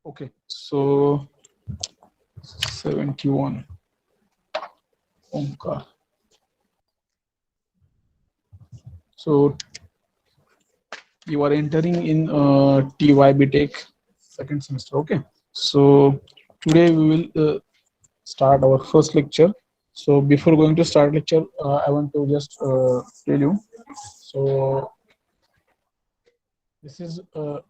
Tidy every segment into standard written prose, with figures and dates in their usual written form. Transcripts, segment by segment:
Okay, so 71 Omkar. So you are entering in TYB Tech second semester. Okay, so today we will start our first lecture. So before going to start lecture, I want to just tell you. So this is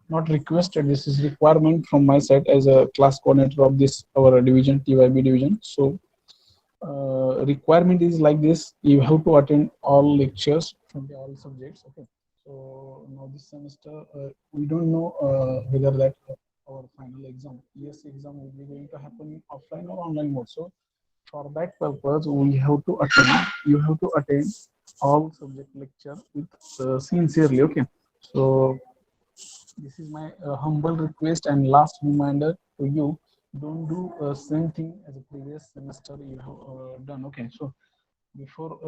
not requested. This is requirement from my side as a class coordinator of this our division TYB division. So requirement is like this: you have to attend all lectures from the all subjects. Okay, so now this semester we don't know whether that our final exam ES exam will be going to happen in offline or online mode. So for that purpose we have to attend, you have to attend all subject lecture with sincerely. Okay, so this is my humble request and last reminder to you. Don't do same thing as a previous semester you have done. Okay, so before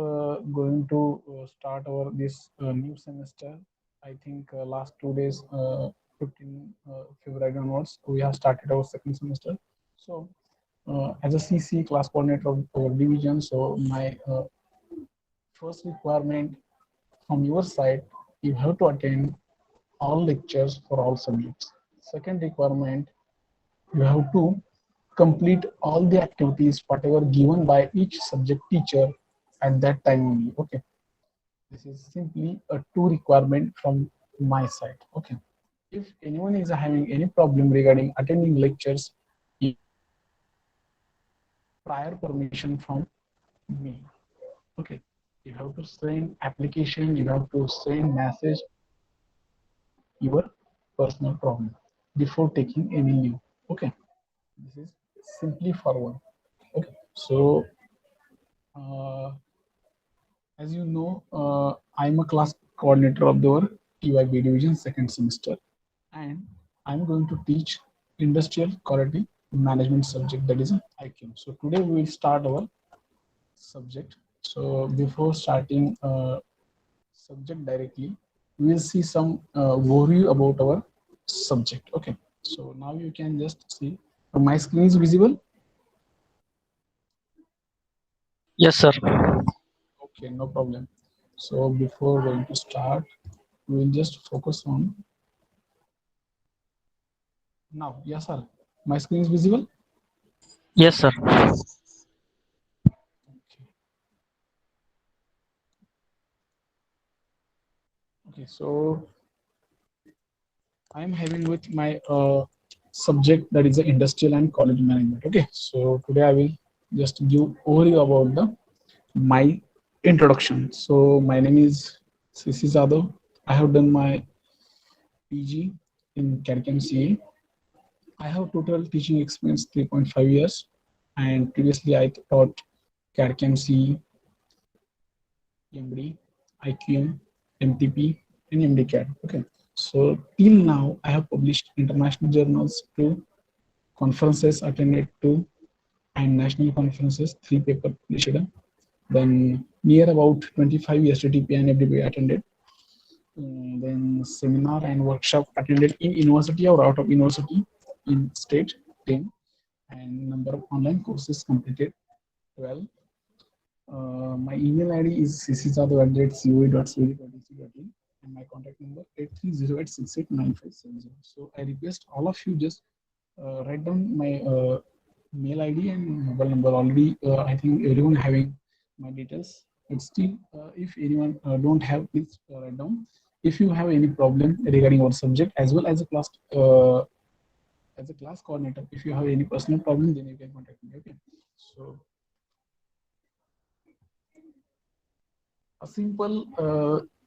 going to start our this new semester, I think last 2 days, 15 February onwards, we have started our second semester. So as a CC class coordinator of our division, so my first requirement from your side, you have to attend all lectures for all subjects. Second requirement, you have to complete all the activities whatever given by each subject teacher at that time only. Okay, this is simply a two requirement from my side. Okay, if anyone is having any problem regarding attending lectures, you prior permission from me. Okay, you have to send application, you have to send message your personal problem before taking any leave. Okay, this is simply forward. Okay, so uh, as you know, I'm a class coordinator of the TYB division second semester, and I'm going to teach industrial quality management subject, that is IQM. So today we will start our subject. So before starting subject directly, we will see some overview about our subject. Okay, so now you can just see my screen is visible. Yes, sir. Okay, no problem. So before going to start, we will just focus on now. Yes, sir. My screen is visible. Yes, sir. Okay. Okay. So I am having with my subject, that is the industrial and college management. Okay. So today I will just give overview about the my introduction. So my name is Sisi Zadav. I have done my PG in CAD/CAM CA. I have total teaching experience 3.5 years, and previously I taught CAD/CAM CE, MD, IQM, MTP, and MDCAD. Okay. So till now, I have published international journals, two conferences attended two, and national conferences, three paper published. Then near about 25 years TTP and FDP attended. Then seminar and workshop attended in university or out of university in state 10, and number of online courses completed 12. My email ID is ccjadhav@coe.cv.ac.in, and my contact number 8308689570. So I request all of you just write down my mail ID and mobile number. Already, I think everyone having my details. But still, if anyone don't have, please write down. If you have any problem regarding our subject as well as a class coordinator, if you have any personal problem, then you can contact me. Okay. So a simple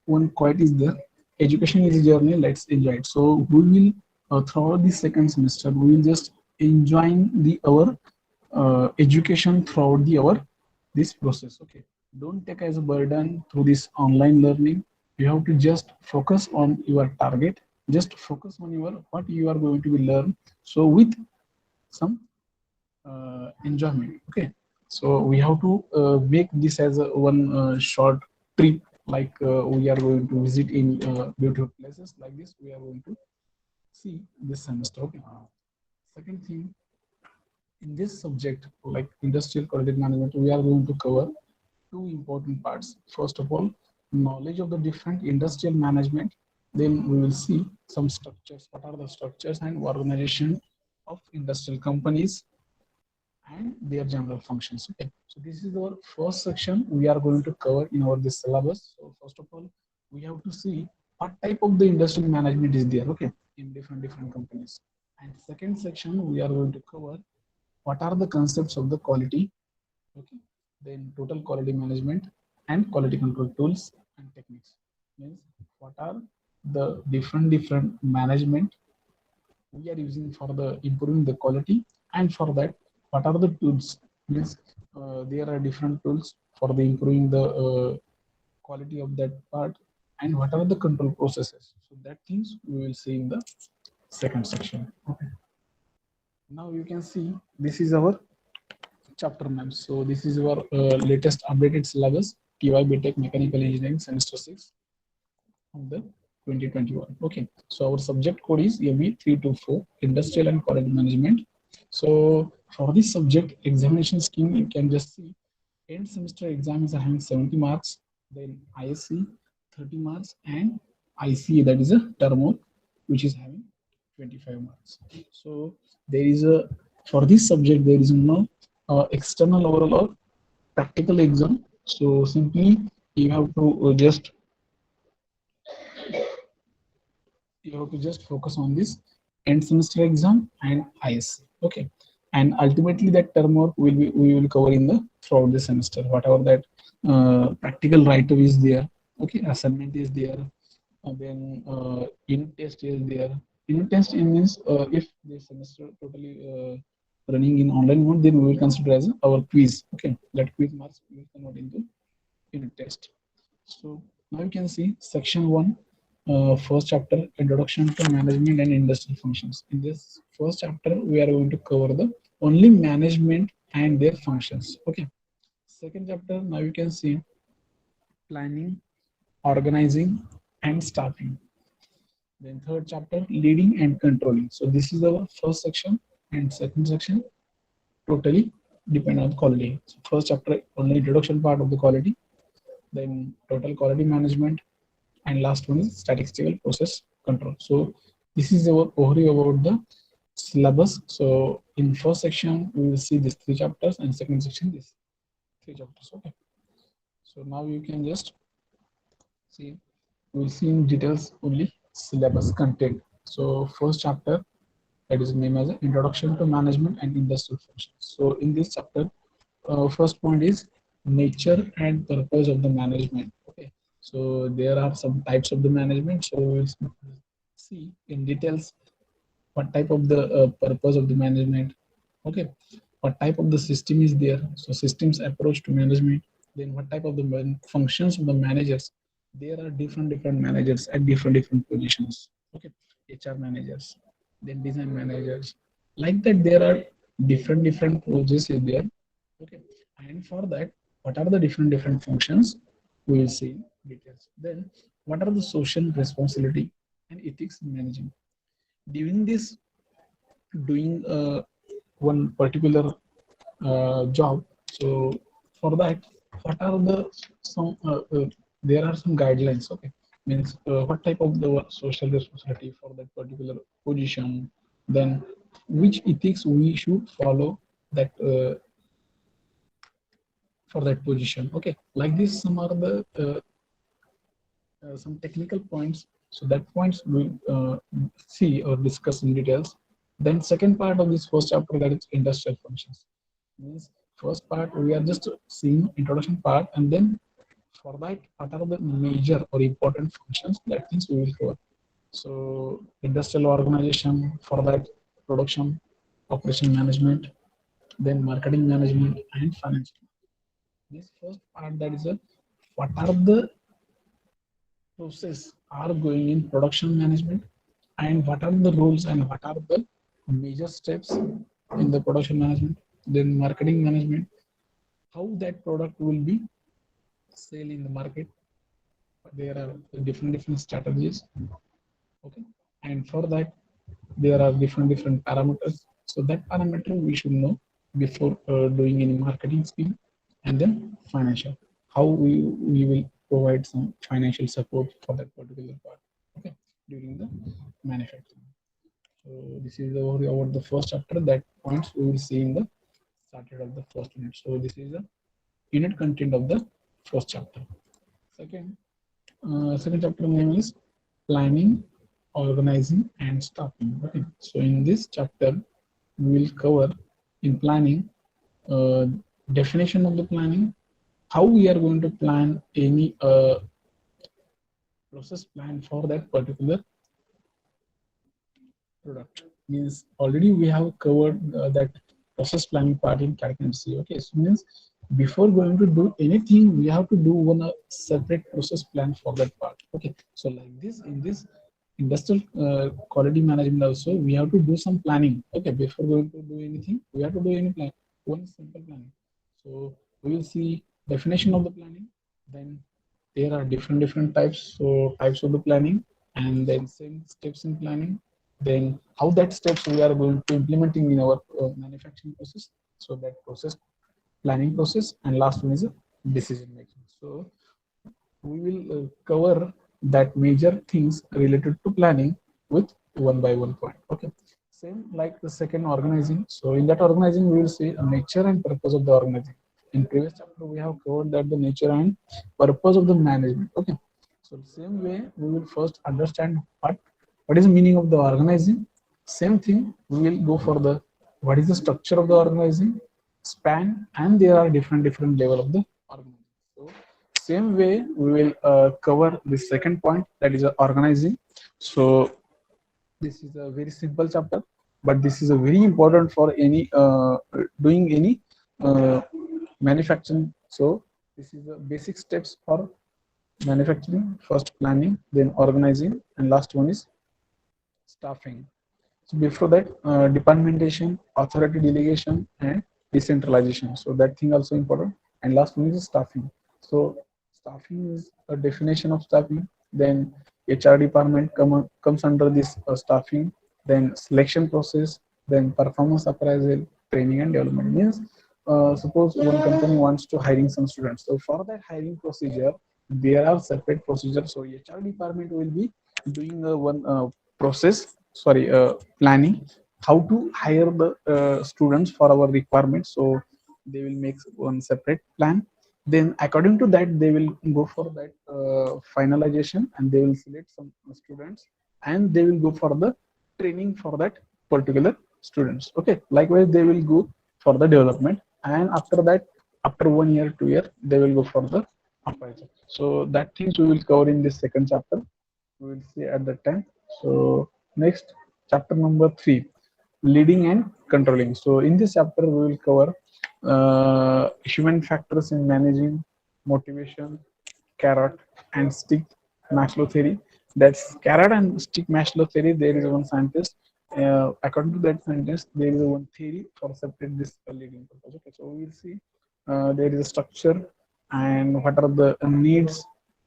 one quote is there: education is a journey, let's enjoy it. So we will throughout the second semester we will just enjoying the our education throughout the our this process. Okay, don't take as a burden through this online learning. You have to just focus on your target, just focus on your what you are going to be learn, so with some enjoyment. Okay, so we have to make this as a one short trip, like we are going to visit in beautiful places like this we are going to see this semester. Okay, Second thing, in this subject, like industrial quality management, we are going to cover two important parts. First of all, knowledge of the different industrial management. Then we will see some structures. What are the structures and organization of industrial companies and their general functions. Okay, so this is our first section we are going to cover in our this syllabus. So first of all, we have to see what type of the industrial management is there. Okay, in different companies. And second section we are going to cover what are the concepts of the quality. Okay, then total quality management and quality control tools and techniques. Means what are the different management we are using for the improving the quality, and for that what are the tools. Means there are different tools for the improving the quality of that part, and what are the control processes. So that things we will see in the second section. Okay, now you can see this is our chapter map. So this is our latest updated syllabus, TY BTech Mechanical Engineering semester 6 of the 2021. Okay, so our subject code is AB324, Industrial and Quality Management. So for this subject examination scheme, you can just see end semester exam is having 70 marks, then ISC 30 marks, and ICA, that is a term work, which is having 25 marks. So there is a, for this subject there is no external oral or practical exam. So simply you have to just focus on this end semester exam and ISC. Okay, and ultimately that term work will be we will cover in the throughout the semester. Whatever that practical writer is there. Okay, assignment is there, and then unit test is there. Unit test means if the semester totally running in online mode, then we will consider as our quiz. Okay, that quiz marks we will convert into unit test. So now you can see section 1, first chapter, Introduction to Management and Industrial Functions. In this first chapter, we are going to cover the only management and their functions. Okay. Second chapter, now you can see planning, organizing, and staffing. Then third chapter, leading and controlling. So this is our first section, and second section totally depend on quality. So first chapter, only introduction part of the quality, then total quality management, and last one is statistical process control. So this is our overview about the syllabus. So in first section we will see these three chapters, and second section these three chapters. Okay, so now you can just see, we will see in details only syllabus content. So first chapter, that is named as Introduction to Management and Industrial Functions. So in this chapter, first point is nature and purpose of the management. Okay, so there are some types of the management. So we'll see in details what type of the purpose of the management. Okay, what type of the system is there. So systems approach to management. Then what type of the functions of the managers. There are different managers at different positions. Okay, HR managers, then design managers. Like that, there are different projects in there. Okay, and for that, what are the different functions? We will see in details. Then, what are the social responsibility and ethics in managing? During this, doing one particular job. So for that, what are the some there are some guidelines. Okay, means what type of the social responsibility for that particular position. Then which ethics we should follow that for that position. Okay, like this, some are the some technical points. So that points we'll see or discuss in details. Then second part of this first chapter, that is industrial functions. Means first part we are just seeing introduction part, and then for that what are the major or important functions, that things we will cover. So industrial organization, for that production, operation management, then marketing management and financial. This first part, that is a what are the process are going in production management, and what are the rules and what are the major steps in the production management. Then marketing management, how that product will be sale in the market. There are different strategies. Okay, and for that there are different parameters. So that parameter we should know before doing any marketing scheme. And then financial, how we will provide some financial support for that particular part, okay, during the manufacturing. So this is about the first chapter. That points we will see in the started of the first unit. So this is the unit content of the first chapter. Second chapter name is planning, organizing, and staffing. Okay, so in this chapter we will cover in planning, uh, definition of the planning, how we are going to plan any process plan for that particular product. Means already we have covered that process planning part in CAD/CAM. Okay, so means before going to do anything, we have to do one separate process plan for that part. Okay, so like this in this industrial quality management also we have to do some planning. Okay, before going to do anything, we have to do any plan, one simple planning. So we will see definition of the planning. Then there are different types, so types of the planning, and then same steps in planning, then how that steps we are going to implementing in our manufacturing process. So that process, planning process, and last one is decision making. So we will cover that major things related to planning with one by one point. Okay, same like the second, organizing. So in that organizing we will see a nature and purpose of the organizing. In previous chapter we have covered that the nature and purpose of the management. Okay, so same way we will first understand what is the meaning of the organizing. Same thing we will go for the what is the structure of the organizing, span, and there are different level of the organizing. So same way we will cover the second point, that is organizing. So this is a very simple chapter, but this is a very important for any doing any uh, manufacturing. So this is the basic steps for manufacturing: first planning, then organizing, and last one is staffing. So before that, departmentation, authority delegation, and decentralization. So that thing also important. And last one is staffing. So staffing is a definition of staffing. Then HR department comes under this staffing. Then selection process. Then performance appraisal, training and development. Means suppose one company wants to hiring some students. So for that hiring procedure, there are separate procedures. So HR department will be doing one process, sorry, planning how to hire the students for our requirements. So they will make one separate plan. Then according to that they will go for that finalization, and they will select some students, and they will go for the training for that particular students. Okay, likewise they will go for the development, and after that, after 1 year 2 year, they will go for the appraisal. So that things we will cover in this second chapter. We will see at that time. So next, chapter number 3, leading and controlling. So in this chapter we will cover human factors in managing, motivation, carrot and stick, Maslow theory. That's carrot and stick Maslow theory. There is one scientist. According to that scientist, there is one theory for separate this leading purpose. Okay, so we will see there is a structure and what are the needs,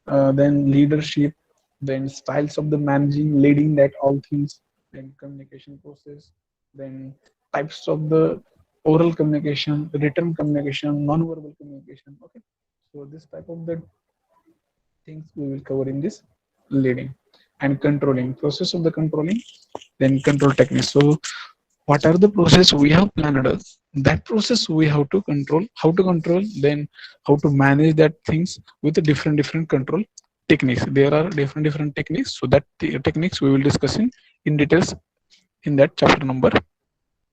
then leadership, then styles of the managing, leading, that all things, then communication process, then types of the oral communication, written communication, non-verbal communication. Okay, so this type of the things we will cover in this leading and controlling process of the controlling, then control techniques. So what are the process we have planned, that process we have to control, how to control, then how to manage that things with the different control techniques. There are different techniques, so that techniques we will discuss in details in that chapter number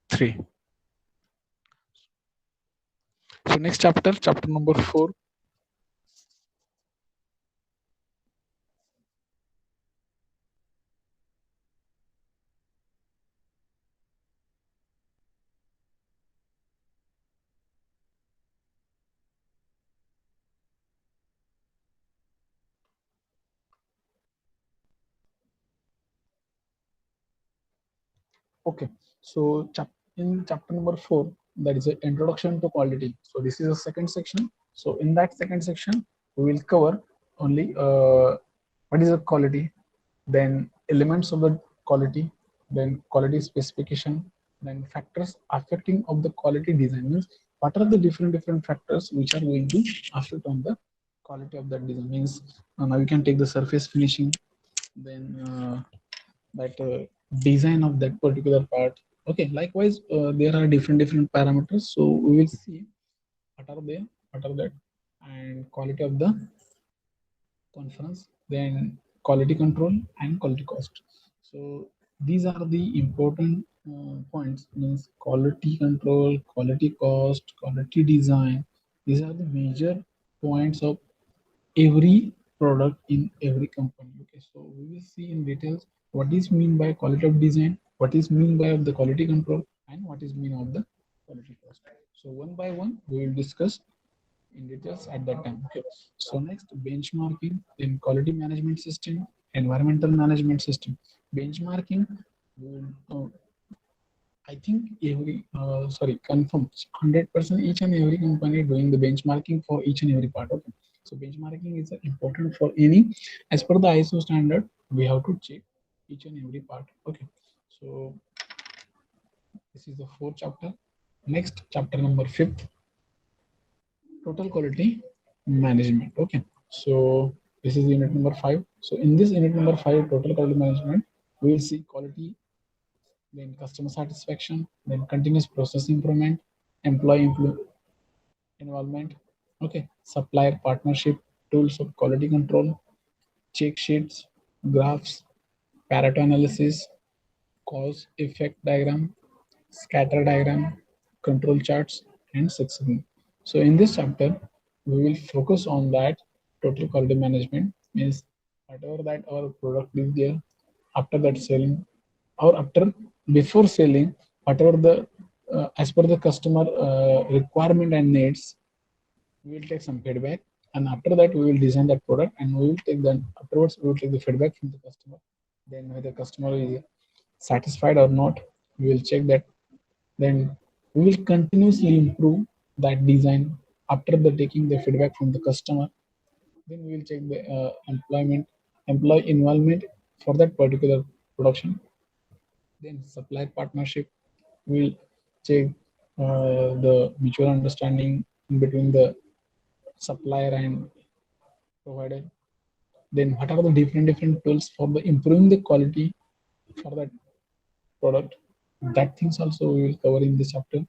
3. So next chapter number 4. Okay, so in chapter number 4, that is an introduction to quality. So this is a second section. So in that second section, we will cover only what is a quality, then elements of the quality, then quality specification, Then factors affecting of the quality design means what are the different factors which are going to affect on the quality of that design means now you can take the surface finishing, then that design of that particular part. Okay, likewise there are different parameters, so we will see what are they, what are that, and quality of the conference, then quality control and quality cost. So these are the important points means quality control, quality cost, quality design. These are the major points of every product in every company. Okay, so we will see in details what is mean by quality of design, what is mean by of the quality control, and what is mean of the quality cost. So one by one we will discuss in details at that time. Okay. So next, benchmarking in quality management system, environmental management system. Benchmarking, uh, I think confirm 100% each and every company doing the benchmarking for each and every part. Okay. So benchmarking is important for any, as per the ISO standard, we have to check each and every part. Okay. So this is the fourth chapter. Next, chapter number fifth, total quality management. Okay, so this is unit number 5. So in this unit number 5, total quality management, we will see quality, then customer satisfaction, then continuous process improvement, employee involvement. Okay, supplier partnership, tools of quality control, check sheets, graphs, Pareto analysis, cause effect diagram, scatter diagram, control charts, and succeeding. So in this chapter, we will focus on that total quality management means whatever that our product is there, after that selling, or after before selling, whatever the as per the customer requirement and needs, we will take some feedback, and after that we will design that product, and we will take then afterwards we will take the feedback from the customer. Then whether customer is satisfied or not, we will check that, then we will continuously improve that design after the taking the feedback from the customer. Then we will check the employee involvement for that particular production. Then supplier partnership, will check the mutual understanding in between the supplier and provider. Then what are the different tools for the improving the quality for that product, that things also we will cover in this chapter.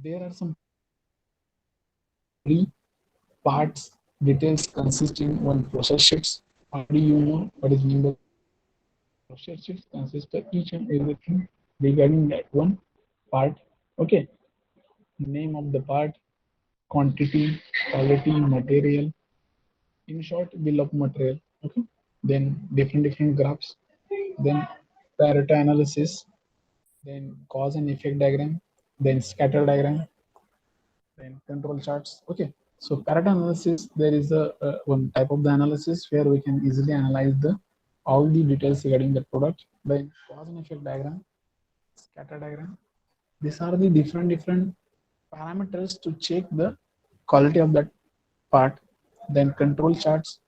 There are some three parts details consisting one process sheets. Already you know what is mean by process sheets consist of each and everything regarding that one part. Okay, name of the part, quantity, quality, material. In short, bill of material. Okay, then different graphs. Then Pareto analysis. Then cause and effect diagram. Then scatter diagram. Then control charts. Okay, so Pareto analysis, there is a one type of the analysis where we can easily analyze the all the details regarding the product. Then cause and effect diagram, scatter diagram, these are the different parameters to check the quality of that part. Then control charts,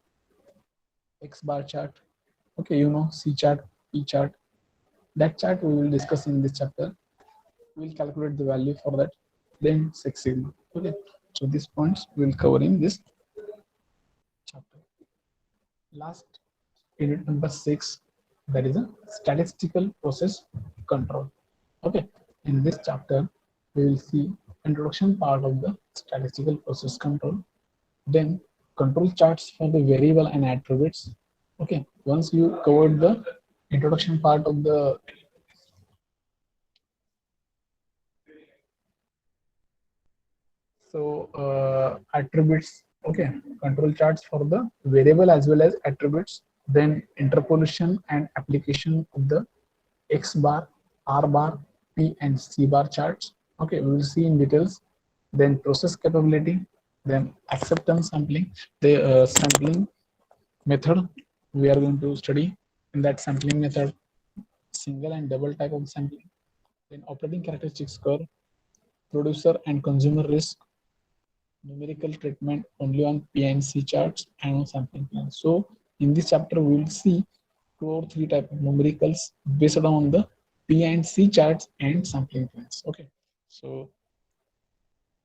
X bar chart, okay, you know, C chart, P chart. That chart we will discuss in this chapter. We'll calculate the value for that. Then Six Sigma. Okay, so these points we'll cover in this chapter. Last, unit number 6, that is a statistical process control. Okay, in this chapter we will see introduction part of the statistical process control, then control charts for the variable and attributes. Okay, once you covered the introduction part of the attributes, okay, control charts for the variable as well as attributes, then interpolation and application of the X bar, R bar, P and C bar charts. Okay, we will see in details. Then process capability, then acceptance sampling, the sampling method we are going to study. In that sampling method, single and double type of sampling, then operating characteristics curve, producer and consumer risk, numerical treatment only on P and C charts and on sampling plans. So in this chapter we will see 2 or 3 type of numericals based on the P and C charts and sampling plans. Okay, so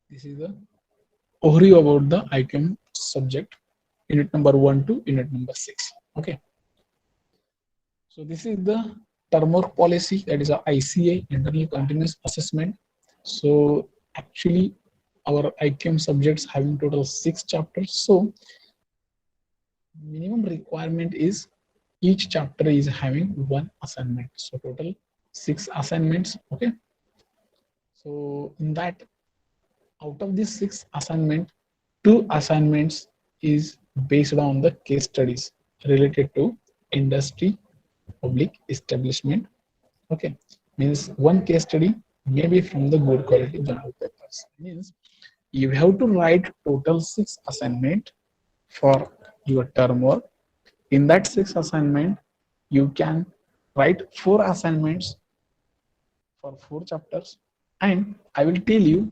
this is the overview about the IQM subject, unit number 1 to unit number 6. Okay, so this is the term work policy, that is a ICA, internal continuous assessment. So actually our IQM subjects having total 6 chapters. So minimum requirement is each chapter is having one assignment. So total 6 assignments. Okay, so in that, out of these 6 assignment, 2 assignments is based on the case studies related to industry, public establishment. Okay, means one case study maybe from the good quality journal papers. Means you have to write total 6 assignment for your term work. In that 6 assignment, you can write 4 assignments for 4 chapters, and I will tell you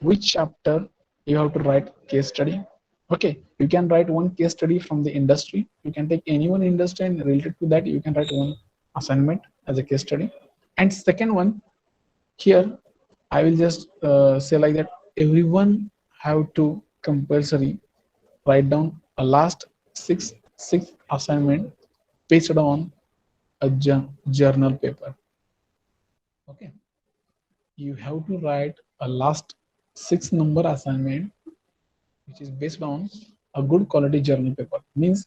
which chapter you have to write case study. Okay, you can write one case study from the industry. You can take any one industry and related to that you can write one assignment as a case study. And second one, here I will just say like that everyone have to compulsory write down a last six assignment based on a journal paper. Okay, you have to write a last 6 number assignment which is based on a good quality journal paper. Means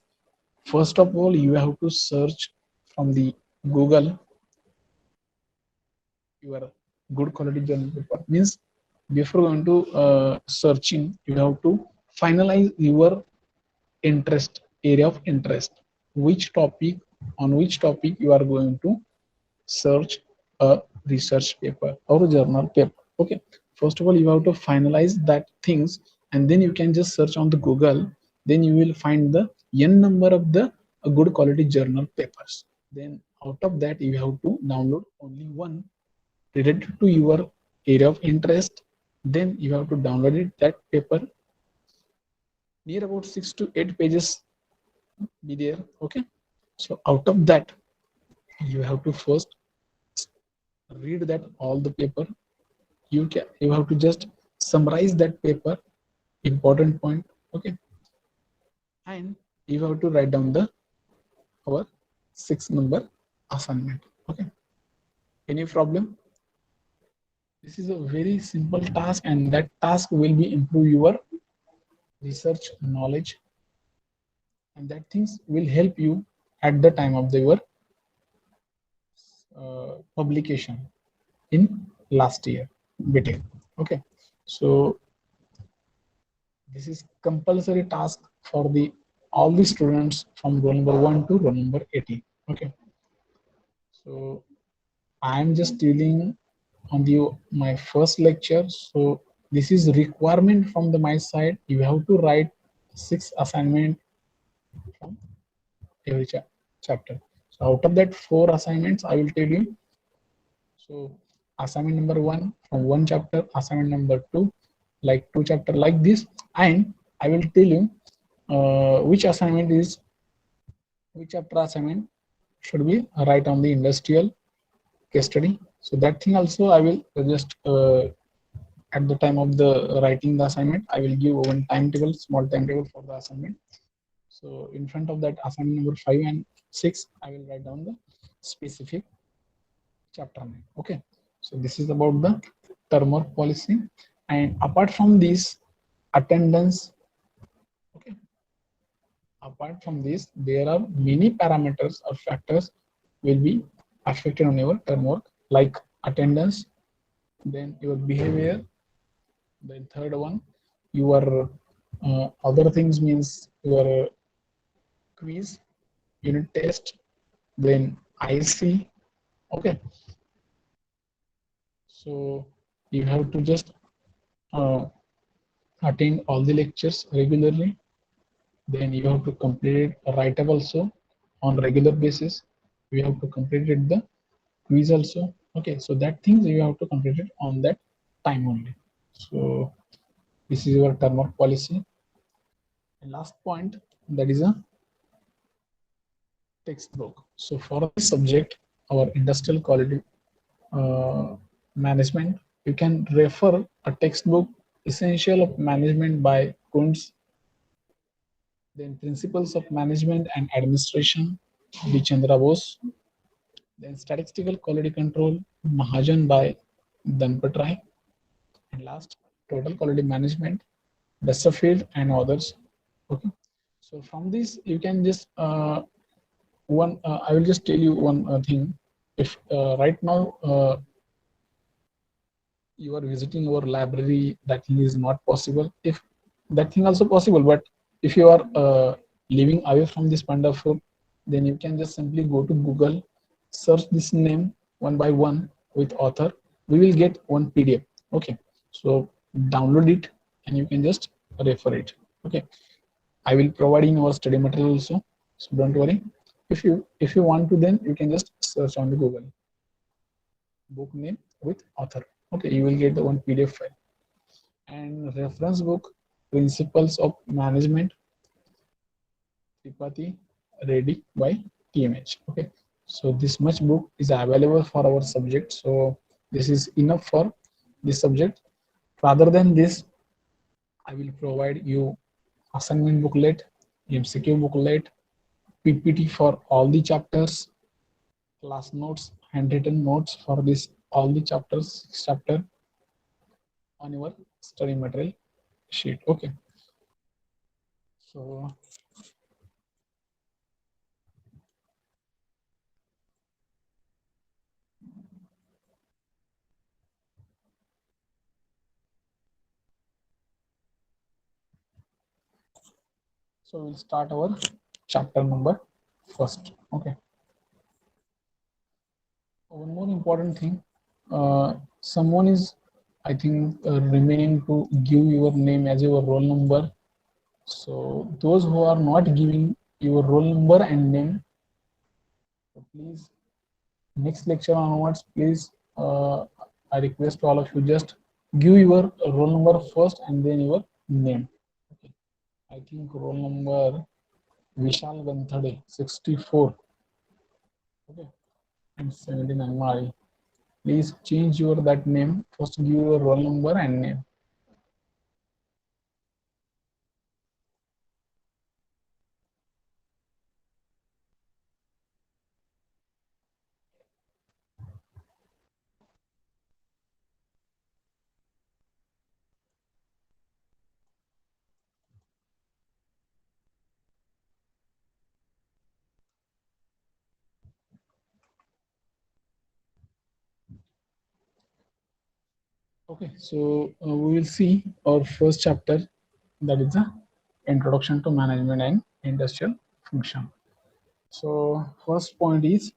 first of all you have to search from the Google your good quality journal paper. Means before going to searching, you have to finalize your interest, area of interest, which topic, on which topic you are going to search a research paper or a journal paper. Okay, first of all you have to finalize that things, and then you can just search on the Google. Then you will find the n number of the good quality journal papers. Then out of that you have to download only one related to your area of interest. Then you have to download it, that paper, near about 6 to 8 pages be there. Okay, so out of that you have to first read that all the paper. You have to just summarize that paper, important point. Okay, and you have to write down the our 6 number assignment. Okay, any problem? This is a very simple task, and that task will be improve your research knowledge, and that things will help you at the time of your publication in last year BTech. Okay, so this is compulsory task for the all the students from roll number 1 to roll number 18. Okay, so I am just dealing on the my first lecture. So this is requirement from the my side. You have to write 6 assignment from every chapter. So out of that 4 assignments I will tell you. So assignment number 1 from one chapter, assignment number 2 like 2 chapter like this, and I will tell you which assignment is which chapter assignment should be right on the industrial case study. So that thing also I will just at the time of the writing the assignment, I will give one timetable, small timetable for the assignment. So in front of that assignment number 5 and 6, I will write down the specific chapter name. Okay, so this is about the term work policy. And apart from this, attendance. Okay, apart from this, there are many parameters or factors will be affected on your term work, like attendance, then your behavior, then third one your other things means your quiz, unit test, then IC. Okay, so you have to just uh, attend all the lectures regularly. Then you have to complete a write-up also on regular basis. You have to complete it the quiz also. Okay, so that things you have to complete it on that time only. So this is your term work policy. And last point, that is a textbook. So for this subject, our industrial quality management, you can refer a textbook, Essential of Management by Kuntz, then Principles of Management and Administration, D. Chandra Bose, then Statistical Quality Control, Mahajan by Dhanpat Rai, and last, Total Quality Management, Westerfield and others. Okay, so from this you can just I will just tell you one thing. If right now you are visiting our library, that thing is not possible. If that thing also possible, but if you are living away from this Pandafur, then you can just simply go to Google, search this name one by one with author. We will get one PDF. Okay, so download it and you can just refer it. Okay, I will provide in our study material also, so don't worry. If you want to, then you can just search on the Google, book name with author. Okay, you will get the one PDF file. And reference book, Principles of Management, Tripathi Reddy by TMH. Okay, so this much book is available for our subject. So this is enough for this subject. Rather than this, I will provide you assignment booklet, MCQ booklet, PPT for all the chapters, class notes, handwritten notes for this all the chapters, chapter on your study material sheet. Okay, so we'll start our chapter number first. Okay, one more important thing, someone is, I think, remaining to give your name as your roll number. So those who are not giving your roll number and name, so please, next lecture onwards, please, I request all of you, just give your roll number first and then your name. Okay. I think roll number Vishal Ganthade, 64. Okay, and 79 Mari. Please change your that name. First give your roll number and name. Okay, so we will see our first chapter, that is the Introduction to Management and Industrial Function. So first point is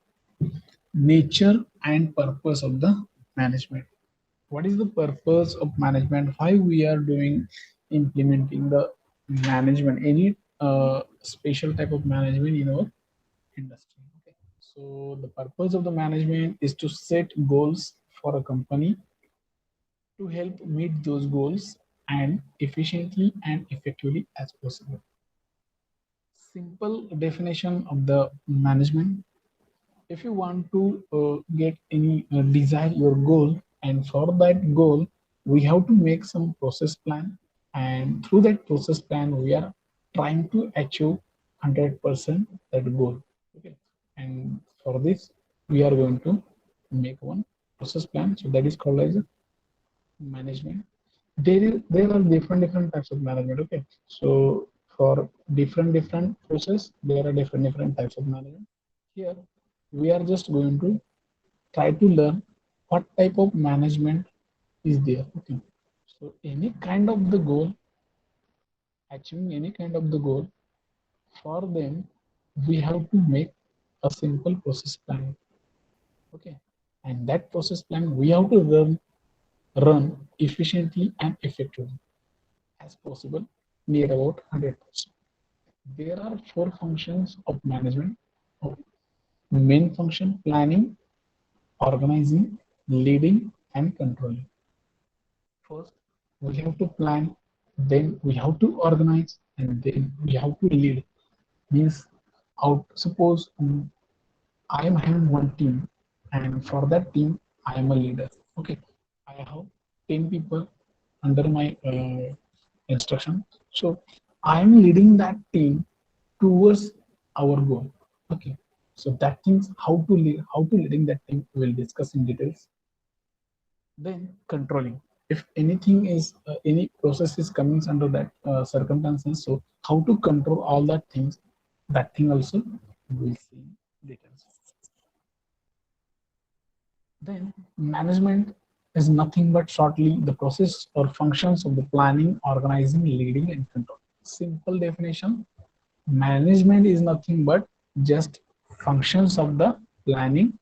nature and purpose of the management. What is the purpose of management? Why we are doing implementing the management? Any special type of management in our industry? Okay. So the purpose of the management is to set goals for a company, to help meet those goals and efficiently and effectively as possible. Simple definition of the management. If you want to get any desire your goal, and for that goal we have to make some process plan, and through that process plan we are trying to achieve 100% that goal. Okay, and for this we are going to make one process plan, so that is called as management. There are different types of management. Okay, so for different process there are different types of management. Here we are just going to try to learn what type of management is there. Okay, so any kind of the goal, achieving any kind of the goal, for them we have to make a simple process plan. Okay, and that process plan we have to run efficiently and effectively as possible, near about 100%. There are four functions of management. Okay. Main function: planning, organizing, leading, and controlling. First, we have to plan, then we have to organize, and then we have to lead. Means, out suppose I am having one team. and for that team I am a leader. Okay, I have 10 people under my instruction, so I am leading that team towards our goal. Okay, so that things how to leading that team we'll discuss in details. Then controlling, if anything is any process is coming under that circumstances, so how to control all that things, that thing also we'll see in details. Then management is nothing but shortly the process or functions of the planning, organizing, leading, and control. Simple definition: management is nothing but just functions of the planning,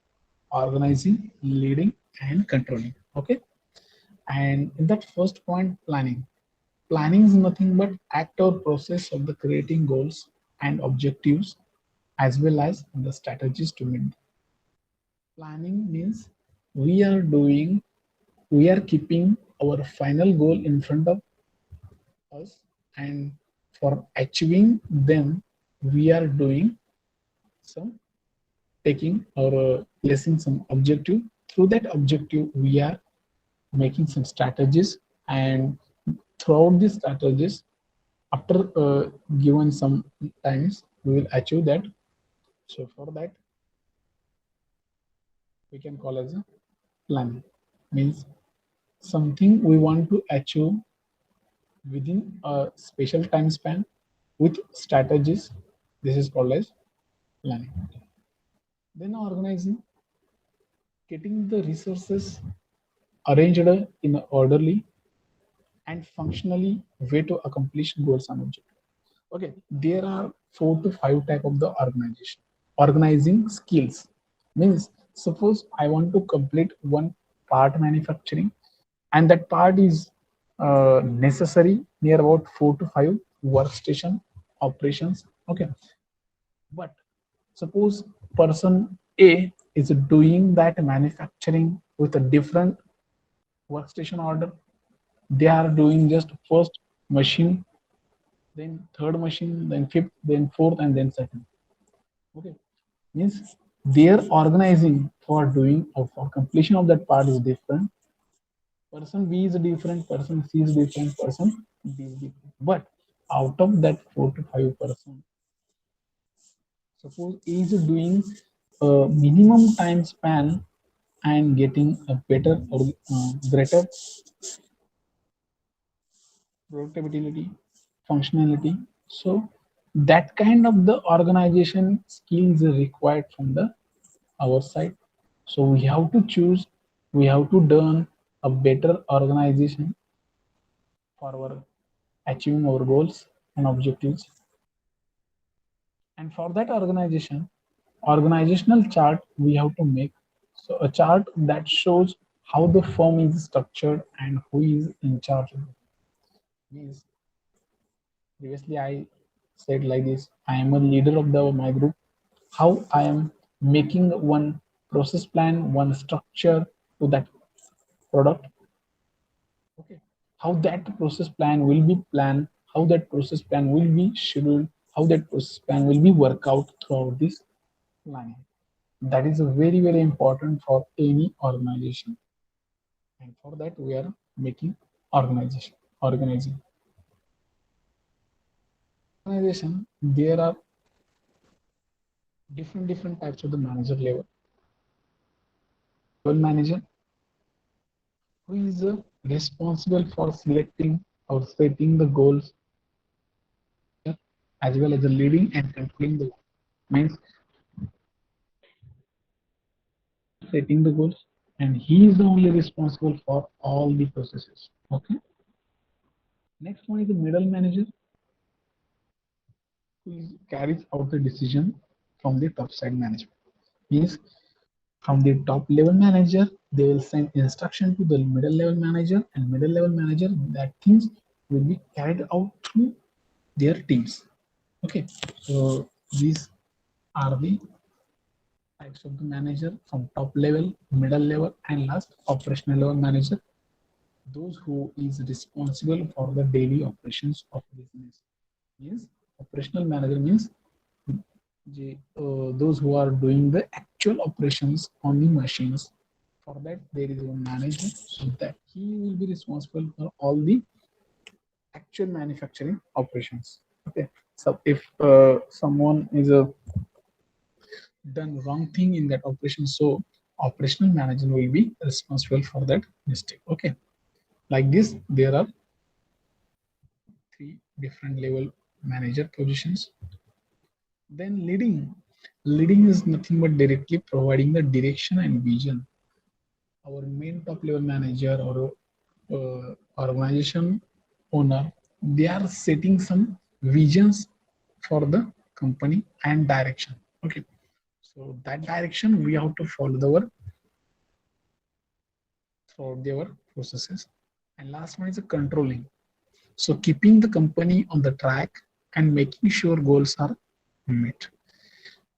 organizing, leading, and controlling. Okay. And in that first point, planning. Planning is nothing but act or process of the creating goals and objectives as well as the strategies to meet them. Planning means we are doing, we are keeping our final goal in front of us, and for achieving them, we are doing some taking or placing some objective. Through that objective, we are making some strategies, and throughout these strategies, after given some times, we will achieve that. So for that, we can call as a planning. Means something we want to achieve within a special time span with strategies. This is called as planning. Then organizing, getting the resources arranged in an orderly and functionally way to accomplish goals and objectives. Okay, there are 4 to 5 type of the organization. Organizing skills means suppose I want to complete one part manufacturing, and that part is necessary near about 4 to 5 workstation operations. Okay, but suppose person A is doing that manufacturing with a different workstation order. They are doing just first machine, then third machine, then fifth, then fourth, and then second. Okay, means their organizing for doing or for completion of that part is different. Person B is different, person C is different, person D is different. But out of that 4 to 5%, suppose A is doing a minimum time span and getting a better or greater productivity, functionality. So that kind of the organization skills are required from the our side. So we have to choose, we have to learn a better organization for our achieving our goals and objectives. And for that organization, organizational chart we have to make. So a chart that shows how the firm is structured and who is in charge of it. Means previously I said like this: I am a leader of the my group. How I am making one process plan, one structure to that product. Okay, how that process plan will be planned, how that process plan will be scheduled, how that process plan will be worked out throughout this planning. That is a very important for any organization, and for that we are making organizing organization. There are different types of the manager level. Level manager, who is responsible for selecting or setting the goals as well as the leading and controlling the means setting the goals, and he is the only responsible for all the processes. Okay, next one is the middle manager, who carries out the decision from the top side management. Means from the top level manager they will send instruction to the middle level manager, and middle level manager, that things will be carried out through their teams. Okay, so these are the types of the manager: from top level, middle level, and last operational level manager, those who is responsible for the daily operations of business. Means operational manager means those who are doing the actual operations on the machines. For that, there is a management, so that he will be responsible for all the actual manufacturing operations. Okay, so if someone is done wrong thing in that operation, so operational manager will be responsible for that mistake. Okay, like this, there are three different level manager positions. Then leading is nothing but directly providing the direction and vision. Our main top level manager or organization owner, they are setting some visions for the company and direction. Okay, so that direction we have to follow our throughout their processes. And last one is the controlling. So keeping the company on the track and making sure goals are met.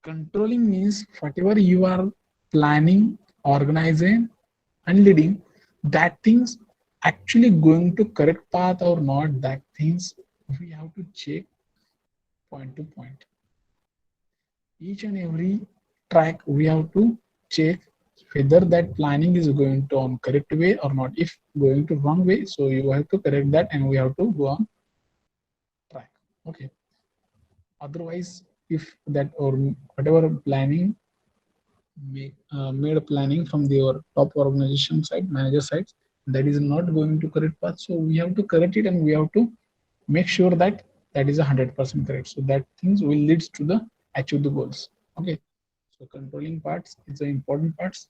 Controlling means whatever you are planning, organizing, and leading, that things actually going to correct path or not. That things we have to check point to point. Each and every track we have to check whether that planning is going to on correct way or not. If going to wrong way, so you have to correct that and we have to go on track. Okay. Otherwise, if that or whatever planning made a planning from their top organization side, manager side, that is not going to correct path. So we have to correct it and we have to make sure that that is 100% correct. So that things will leads to the achieve the goals. Okay. So controlling parts is the important parts.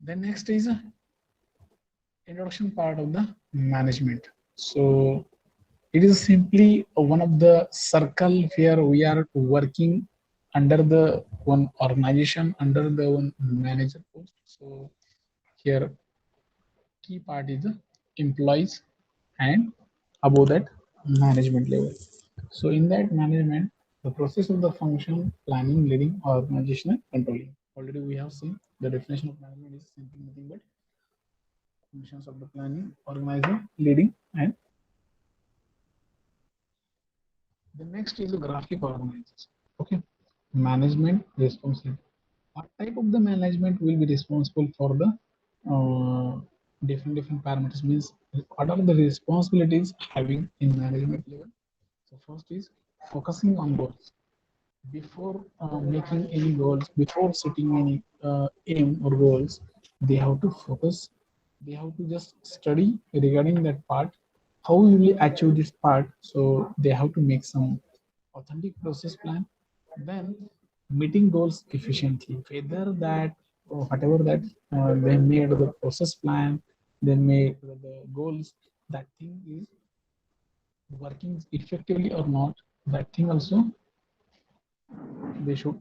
Then next is a introduction part of the management. So it is simply one of the circle where we are working under the one organization, under the one manager post. So here key part is the employees and above that management level. So in that management, the process of the function planning, leading, organization, and controlling. Already we have seen the definition of management is simply nothing but functions of the planning, organizing, leading, and the next is the graphic organization. Okay, management responsibility. What type of the management will be responsible for the different parameters? Means what are the responsibilities having in management level? So first is focusing on goals. Before making any goals, before setting any aim or goals, they have to focus. They have to just study regarding that part, how we will achieve this part. So they have to make some authentic process plan. Then meeting goals efficiently. Whether that or whatever that they made the process plan, they made the goals. That thing is working effectively or not. That thing also they should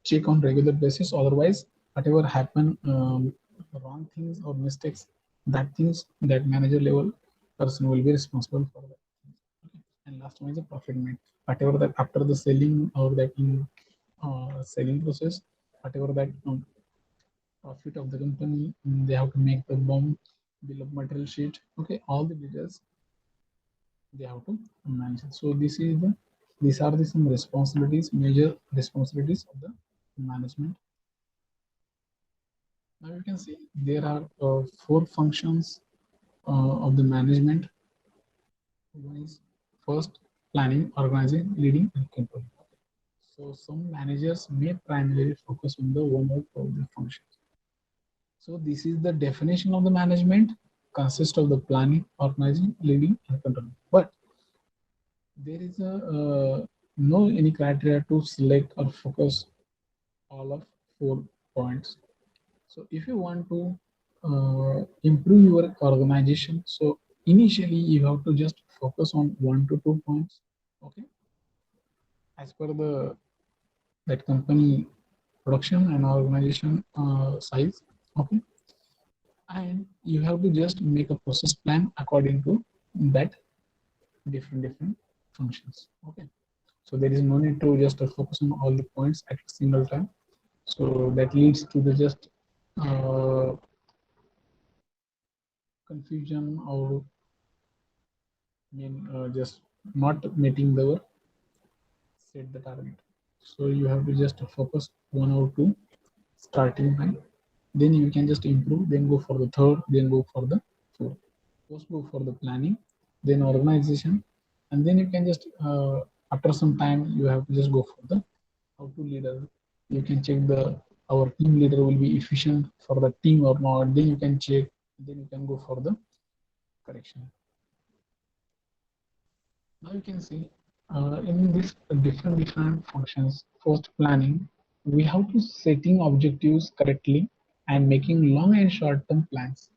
check on regular basis. Otherwise, whatever happen, wrong things or mistakes, that things that manager level person will be responsible for that. Okay. And last one is the profit made. Whatever that after the selling or that in selling process, whatever that profit of the company, they have to make the bomb bill of material sheet. Okay, all the details they have to manage. So these are the some responsibilities, major responsibilities of the management. Now you can see there are four functions of the management. One is first planning, organizing, leading, and controlling. So some managers may primarily focus on the one or two of the functions. So this is the definition of the management consists of the planning, organizing, leading, and controlling. But there is a no any criteria to select or focus all of 4 points. So if you want to improve your organization, so initially you have to just focus on 1 to 2 points. Okay, as per the that company production and organization size. Okay, and you have to just make a process plan according to that different functions. Okay, so there is no need to just focus on all the points at a single time. So that leads to the just uh, confusion or just not meeting the set the target. So you have to just focus one or two starting time, then you can just improve, then go for the third, then go for the fourth. First go for the planning, then organization, and then you can just after some time you have to just go for the how to leader. You can check the our team leader will be efficient for the team or not, then you can check, then you can go for the correction. Now you can see in this different functions. First, planning. We have to setting objectives correctly and making long and short term plans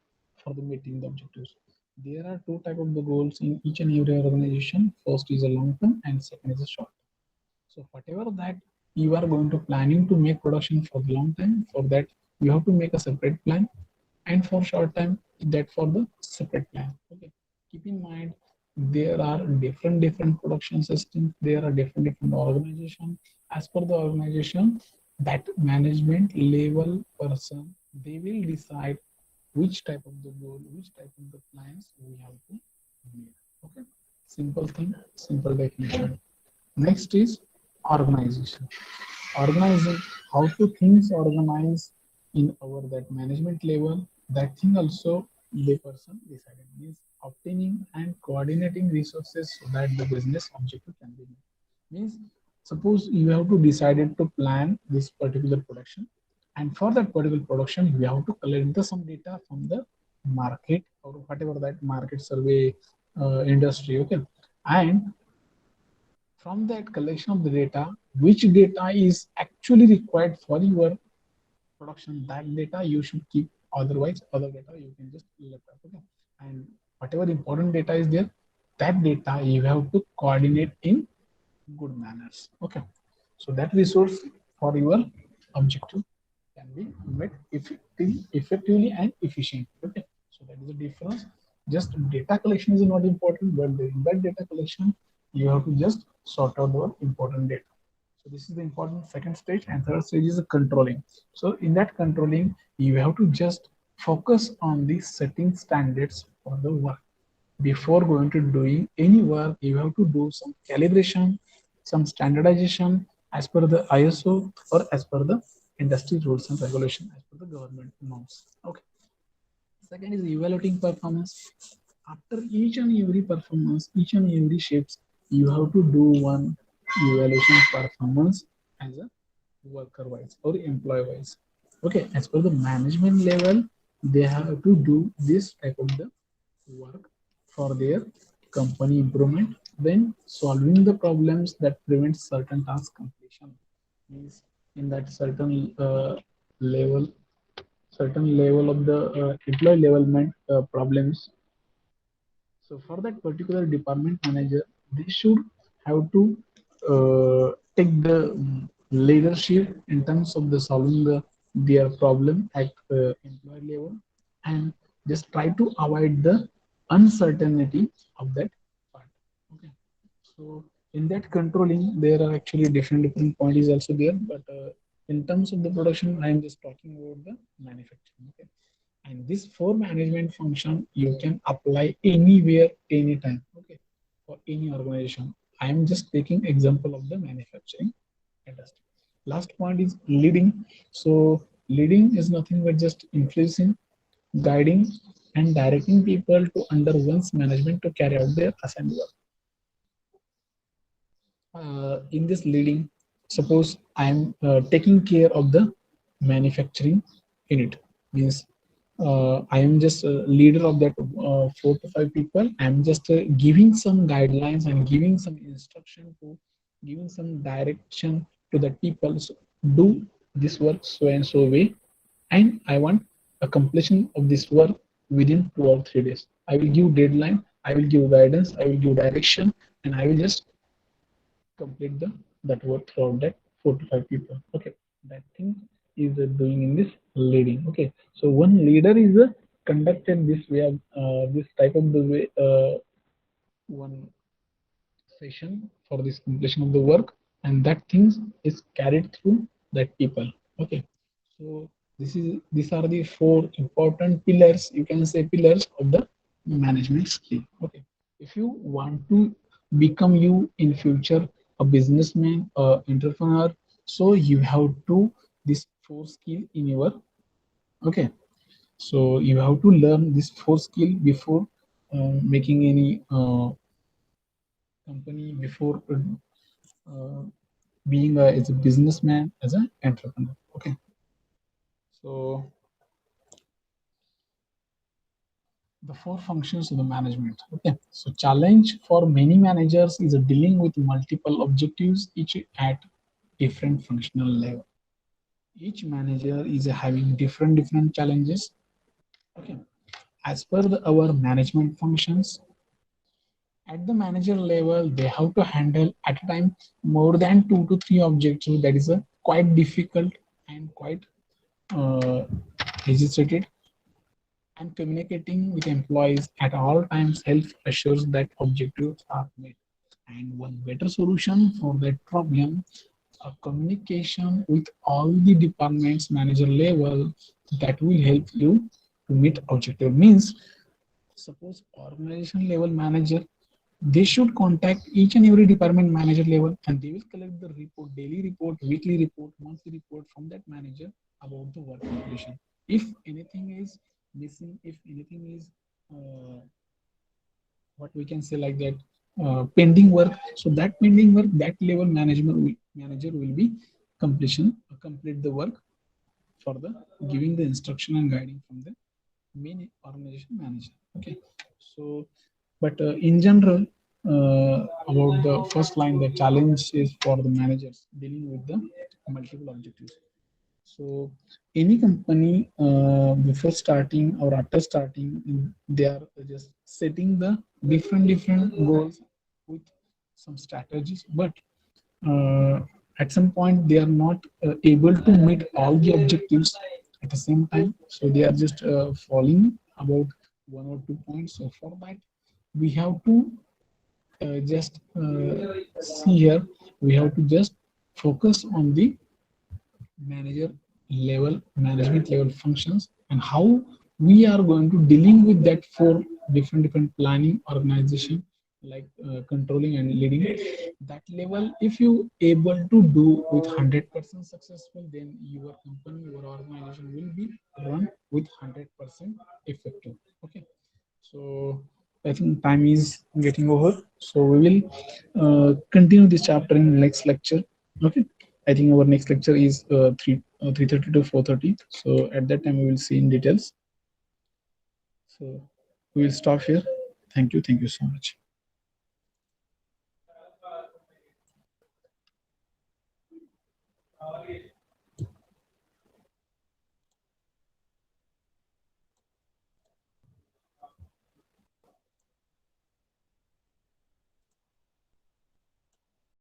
for the meeting the objectives. There are two type of the goals in each and every organization. First is a long term and second is a short. So whatever that you are going to planning to make production for the long time, for that you have to make a separate plan, and for short time that for the separate plan. Okay, keep in mind there are different production systems. There are different organization. As per the organization, that management level person they will decide which type of the goal, which type of the plans we have to make. Okay, simple thing, simple definition. Next is organization. Organizing how to things organize in our that management level. That thing also the person decided means obtaining and coordinating resources so that the business objective can be met. Means suppose you have to decided to plan this particular production, and for that particular production you have to collect the some data from the market or whatever that market survey industry. Okay, and from that collection of the data, which data is actually required for your production, that data you should keep. Otherwise, other data you can just let up. Okay, and whatever important data is there, that data you have to coordinate in good manners. Okay, so that resource for your objective can be met effectively and efficiently. Okay, so that is the difference. Just data collection is not important, but in that data collection, you have to just sort out the important data. So this is the important second stage, and third stage is the controlling. So in that controlling, you have to just focus on the setting standards for the work. Before going to doing any work, you have to do some calibration, some standardization as per the ISO or as per the industry rules and regulation as per the government norms. Okay. Second is evaluating performance. After each and every performance, each and every shifts, you have to do one evaluation performance as a worker wise or employee wise. Okay, as per the management level, they have to do this type of the work for their company improvement, then solving the problems that prevent certain task completion. Means in that level certain level of the employee levelment problems. So for that particular department manager, they should have to take the leadership in terms of the solving their problem at employee level, and just try to avoid the uncertainty of that part. Okay. So in that controlling, there are actually different points also there, but in terms of the production, I am just talking about the manufacturing. Okay. And this for management function you can apply anywhere, anytime. Okay, for any organization. I am just taking example of the manufacturing industry. Last point is leading. So leading is nothing but just influencing, guiding, and directing people to under one's management to carry out their assigned work. In this leading, suppose I am taking care of the manufacturing unit. Means I am just a leader of that 4 to 5 people. I am just giving some guidelines and giving some instruction to giving some direction to the people. So do this work so and so way, and I want a completion of this work within 2 or 3 days. I will give deadline. I will give guidance. I will give direction, and I will just complete the that work throughout that 4 to 5 people. Okay, that thing is doing in this leading. Okay, so one leader is conducted this way of this type of the way one session for this completion of the work, and that things is carried through that people. Okay, so these are the four important pillars, you can say pillars of the management skill. Okay, if you want to become you in future, a businessman, entrepreneur. So you have to this four skill in your, okay. So you have to learn this four skill before making any company, before being as a businessman, as an entrepreneur. Okay. So the four functions of the management. Okay. So challenge for many managers is dealing with multiple objectives, each at different functional level. Each manager is having different challenges. Okay. As per our management functions, at the manager level, they have to handle at a time more than 2 to 3 objectives. That is a quite difficult and quite uh, hesitated. And communicating with employees at all times helps assures that objectives are met. And one better solution for that problem, a communication with all the departments manager level, that will help you to meet objective. Means suppose organization level manager, they should contact each and every department manager level, and they will collect the report, daily report, weekly report, monthly report from that manager about the work completion. If anything is missing, if anything is what we can say like that, pending work, so that pending work, that level manager will be completion complete the work for the giving the instruction and guiding from the main organization manager. Okay. So but in general, about the first line, the challenge is for the managers dealing with the multiple objectives. So any company, before starting or after starting, they are just setting the different goals with some strategies, but uh, at some point they are not able to meet all the objectives at the same time. So they are just falling about 1 or 2 points. So for that, we have to just see here, we have to just focus on the manager level, management level functions, and how we are going to dealing with that four different planning organization, like controlling and leading that level. If you able to do with 100% successful, then your company, your organization will be run with 100% effective. Okay. So I think time is getting over. So we will continue this chapter in next lecture. Okay. I think our next lecture is 3:30 to 4:30. So at that time we will see in details. So we will stop here. Thank you. Thank you so much.